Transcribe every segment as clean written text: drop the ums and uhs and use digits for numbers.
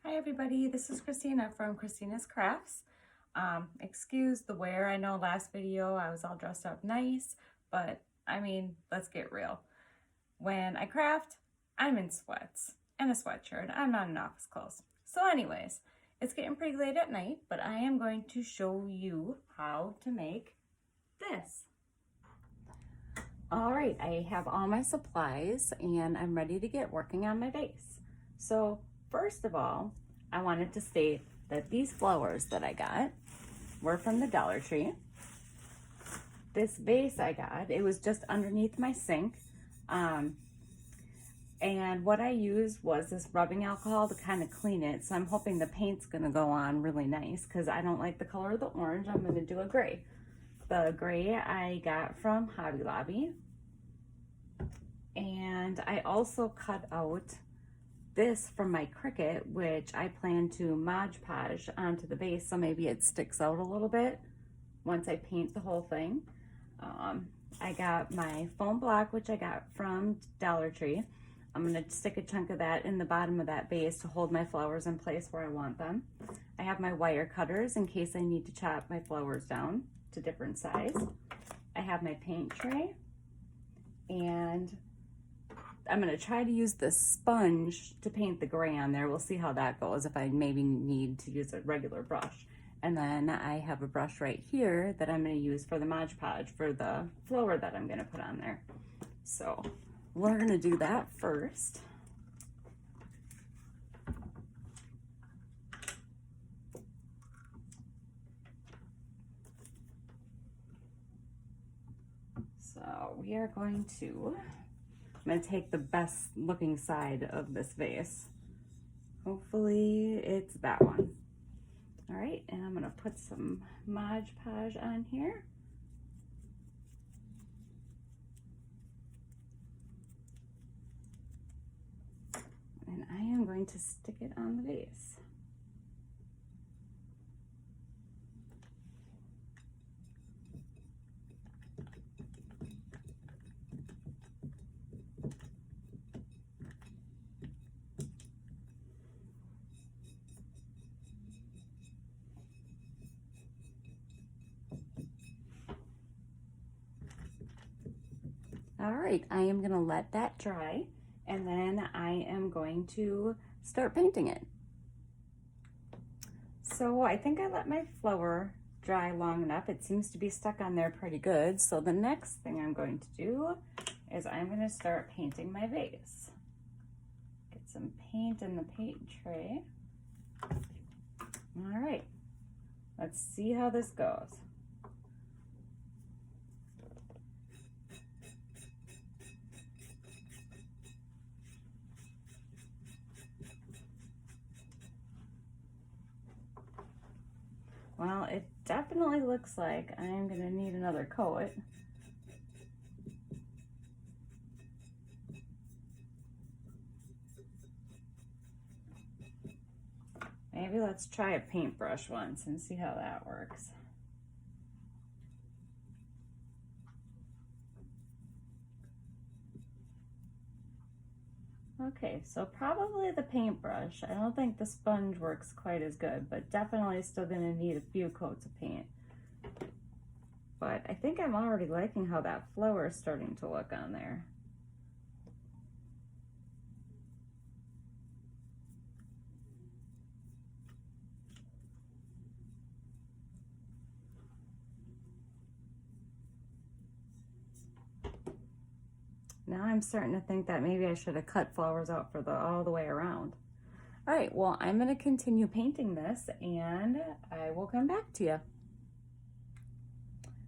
Hi everybody, this is Kristina from Kristina's Crafts. Excuse the wear. I know last video I was all dressed up nice, but I mean, let's get real. When I craft, I'm in sweats and a sweatshirt. I'm not in office clothes. So anyways, it's getting pretty late at night, but I am going to show you how to make this. All right, I have all my supplies and I'm ready to get working on my vase. So first of all, I wanted to state that these flowers that I got were from the Dollar Tree. This vase I got, it was just underneath my sink. And what I used was this rubbing alcohol to kind of clean it. So I'm hoping the paint's gonna go on really nice because I don't like the color of the orange. I'm gonna do a gray. The gray I got from Hobby Lobby. And I also cut out this from my Cricut, which I plan to Mod Podge onto the base so maybe it sticks out a little bit once I paint the whole thing. I got my foam block, which I got from Dollar Tree. I'm gonna stick a chunk of that in the bottom of that base to hold my flowers in place where I want them. I have my wire cutters in case I need to chop my flowers down to different size. I have my paint tray, and I'm gonna try to use this sponge to paint the gray on there. We'll see how that goes, if I maybe need to use a regular brush. And then I have a brush right here that I'm gonna use for the Mod Podge for the flower that I'm gonna put on there. So we're gonna do that first. So we are going to, I'm gonna take the best looking side of this vase. Hopefully it's that one. All right, and I'm gonna put some Mod Podge on here. And I am going to stick it on the vase. All right, I am gonna let that dry and then I am going to start painting it. So I think I let my flower dry long enough. It seems to be stuck on there pretty good. So the next thing I'm going to do is I'm gonna start painting my vase. Get some paint in the paint tray. All right, let's see how this goes. Well, it definitely looks like I'm gonna need another coat. Maybe let's try a paintbrush once and see how that works. Okay, so probably the paintbrush. I don't think the sponge works quite as good, but definitely still gonna need a few coats of paint. But I think I'm already liking how that flower is starting to look on there. Now I'm starting to think that maybe I should have cut flowers out for all the way around. All right, well, I'm gonna continue painting this and I will come back to you.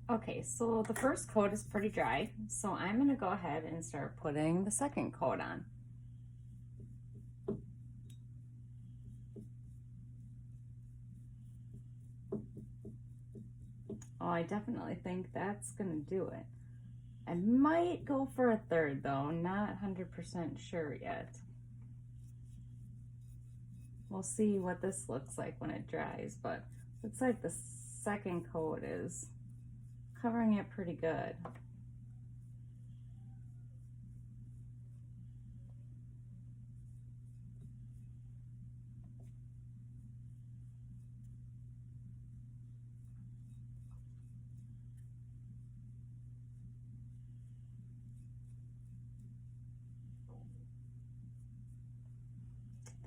Okay, so the first coat is pretty dry, so I'm gonna go ahead and start putting the second coat on. Oh, I definitely think that's gonna do it. I might go for a third though, not 100% sure yet. We'll see what this looks like when it dries, but looks like the second coat is covering it pretty good.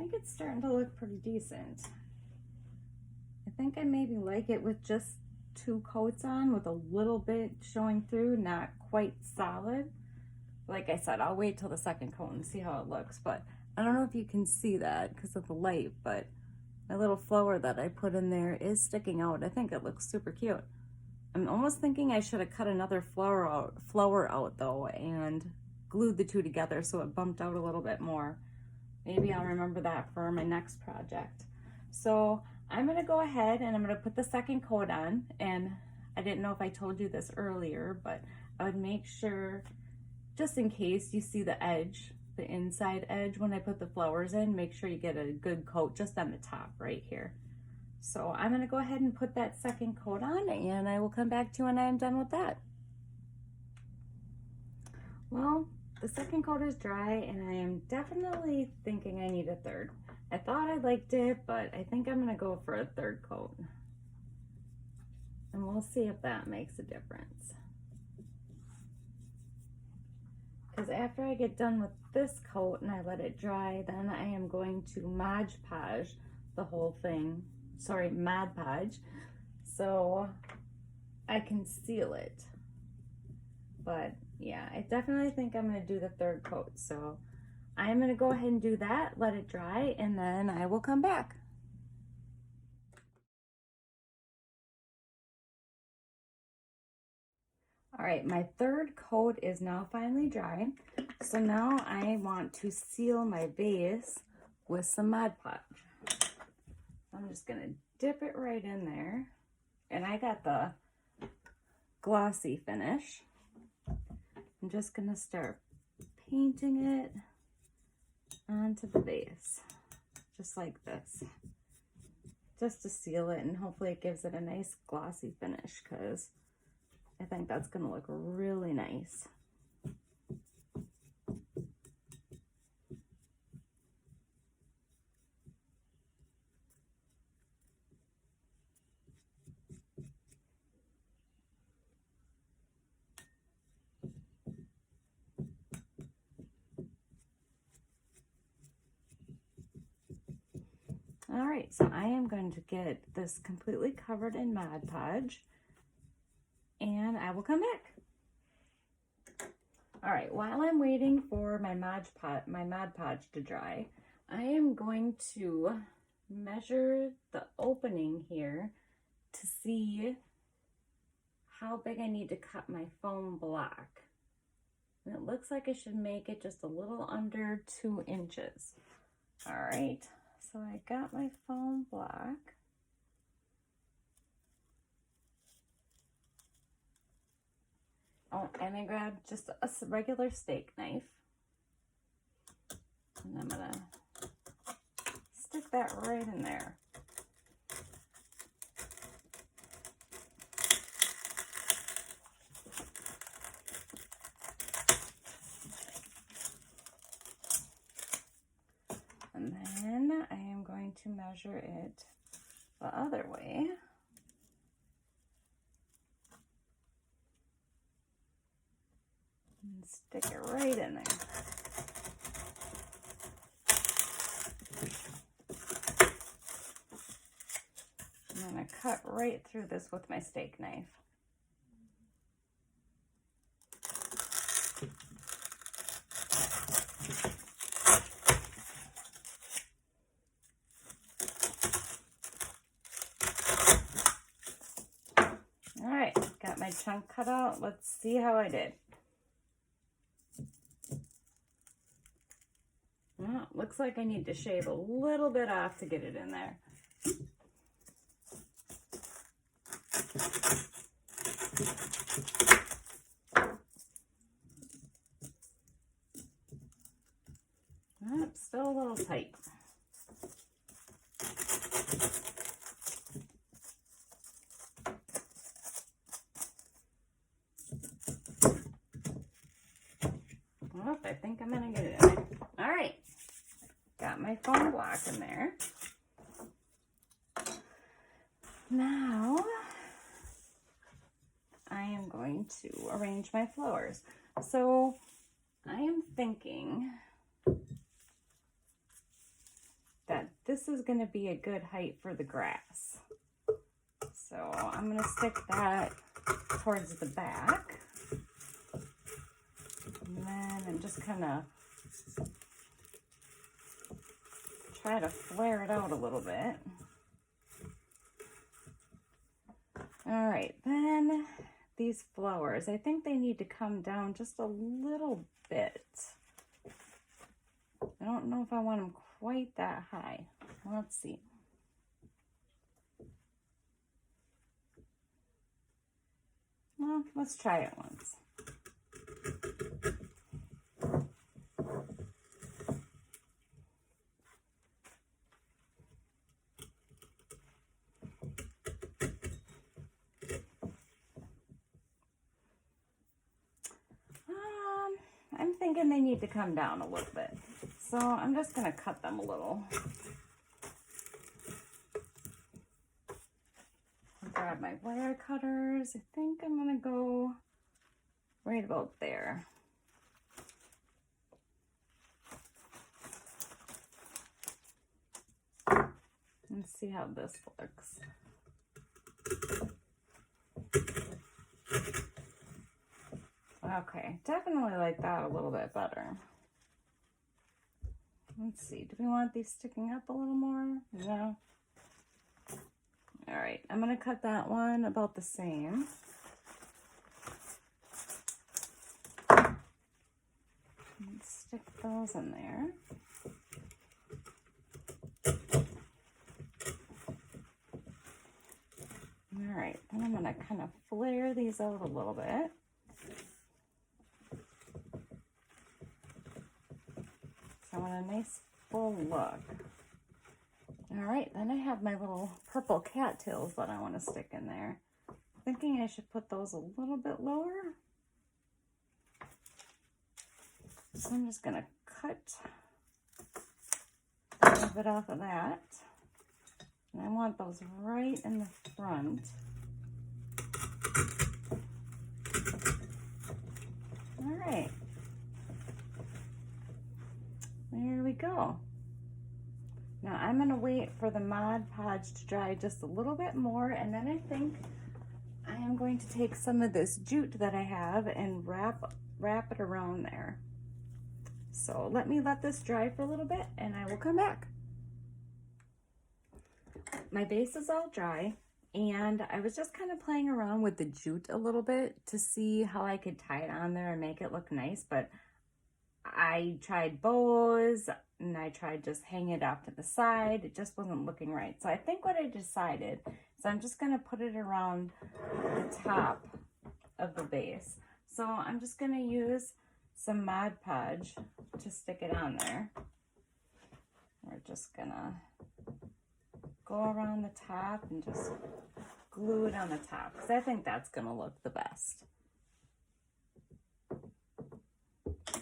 think it's starting to look pretty decent. I think I maybe like it with just 2 coats on with a little bit showing through, not quite solid. Like I said, I'll wait till the second coat and see how it looks, but I don't know if you can see that because of the light, but my little flower that I put in there is sticking out. I think it looks super cute. I'm almost thinking I should have cut another flower out though and glued the 2 together so it bumped out a little bit more. Maybe I'll remember that for my next project. So I'm gonna go ahead and I'm gonna put the second coat on, and I didn't know if I told you this earlier, but I would make sure, just in case you see the edge, the inside edge when I put the flowers in, make sure you get a good coat just on the top right here. So I'm gonna go ahead and put that second coat on, and I will come back to you when I am done with that. Well, the second coat is dry, and I am definitely thinking I need a third. I thought I liked it, but I think I'm gonna go for a third coat. And we'll see if that makes a difference. Because after I get done with this coat and I let it dry, then I am going to Mod Podge the whole thing. Sorry, Mod Podge. So I can seal it. But yeah, I definitely think I'm gonna do the third coat. So I'm gonna go ahead and do that, let it dry, and then I will come back. All right, my third coat is now finally dry. So now I want to seal my vase with some Mod Podge. I'm just gonna dip it right in there. And I got the glossy finish. I'm just gonna start painting it onto the vase, just like this, just to seal it, and hopefully it gives it a nice glossy finish, because I think that's gonna look really nice. All right, so I am going to get this completely covered in Mod Podge, and I will come back. All right, while I'm waiting for my Mod Podge to dry, I am going to measure the opening here to see how big I need to cut my foam block. And it looks like I should make it just a little under 2 inches. All right. So I got my foam block. Oh, and I grabbed just a regular steak knife. And I'm gonna stick that right in there. And then I am going to measure it the other way. And stick it right in there. I'm going to cut right through this with my steak knife. Got my chunk cut out. Let's see how I did. Well, looks like I need to shave a little bit off to get it in there. Still a little tight. Well, I think I'm gonna get it in there. All right, got my foam block in there. Now I am going to arrange my flowers. So I am thinking this is going to be a good height for the grass. So I'm going to stick that towards the back. And then I'm just kind of try to flare it out a little bit. All right, then these flowers, I think they need to come down just a little bit. I don't know if I want them quite that high. Let's see. Well, let's try it once. I'm thinking they need to come down a little bit. So I'm just going to cut them a little. I'll grab my wire cutters. I think I'm going to go right about there. Let's see how this looks. Okay, definitely like that a little bit better. Let's see, do we want these sticking up a little more? No. All right, I'm gonna cut that one about the same. And stick those in there. All right, then I'm gonna kind of flare these out a little bit. So I want a nice full look. All right, then I have my little purple cattails that I want to stick in there. Thinking I should put those a little bit lower. So I'm just gonna cut a little bit off of that. And I want those right in the front. All right. There we go. Now I'm going to wait for the Mod Podge to dry just a little bit more, and then I think I am going to take some of this jute that I have and wrap it around there. So let this dry for a little bit and I will come back. My base is all dry, and I was just kind of playing around with the jute a little bit to see how I could tie it on there and make it look nice, but I tried bows and I tried just hanging it off to the side. It just wasn't looking right. So I think what I decided is I'm just going to put it around the top of the base. So I'm just going to use some Mod Podge to stick it on there. We're just going to go around the top and just glue it on the top, because I think that's going to look the best.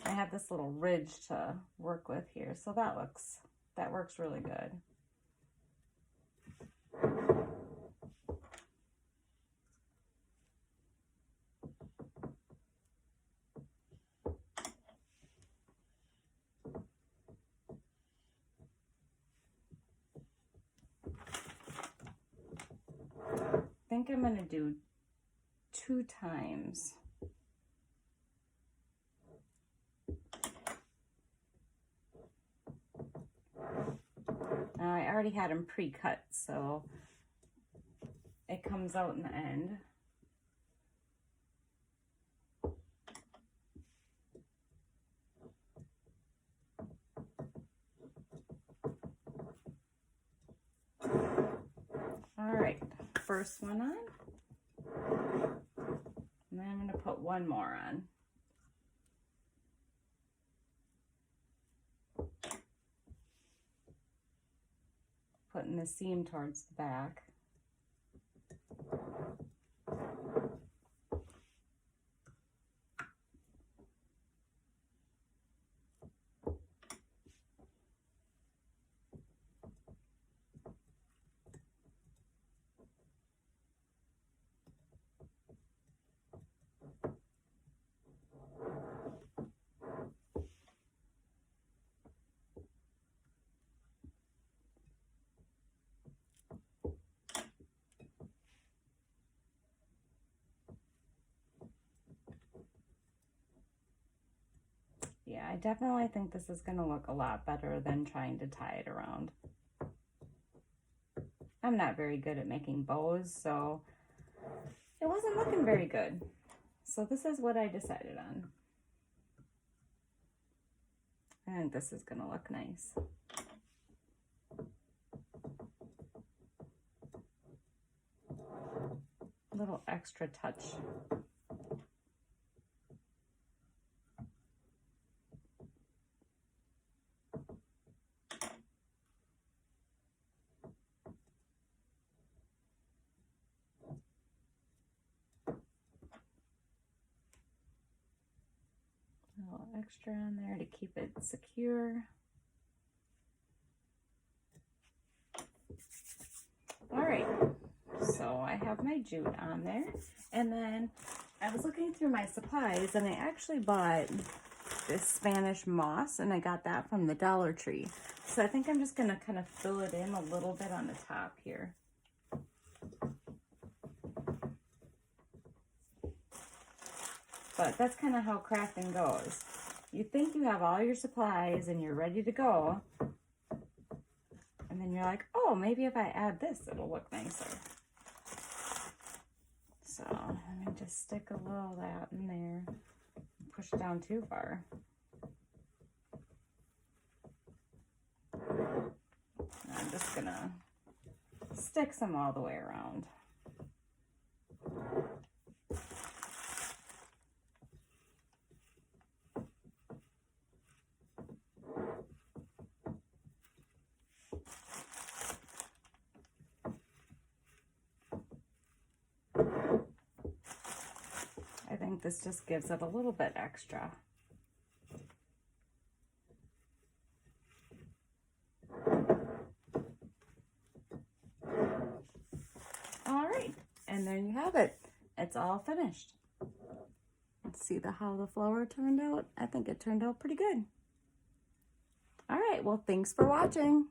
I have this little ridge to work with here, so that works really good. I think I'm going to do 2 times. I already had them pre-cut, so it comes out in the end. All right, first one on, and then I'm going to put one more on. Putting the seam towards the back. Yeah, I definitely think this is going to look a lot better than trying to tie it around. I'm not very good at making bows, so it wasn't looking very good. So this is what I decided on. I think this is going to look nice. A little extra touch. A little extra on there to keep it secure. All right, so I have my jute on there, and then I was looking through my supplies, and I actually bought this Spanish moss, and I got that from the Dollar Tree. So I think I'm just going to kind of fill it in a little bit on the top here. But that's kind of how crafting goes. You think you have all your supplies and you're ready to go, and then you're like, oh, maybe if I add this, it'll look nicer. So let me just stick a little of that in there. Push it down too far. I'm just gonna stick some all the way around. I think this just gives it a little bit extra. All right, and there you have it. It's all finished. Let's see how the flower turned out. I think it turned out pretty good. All right, well, thanks for watching.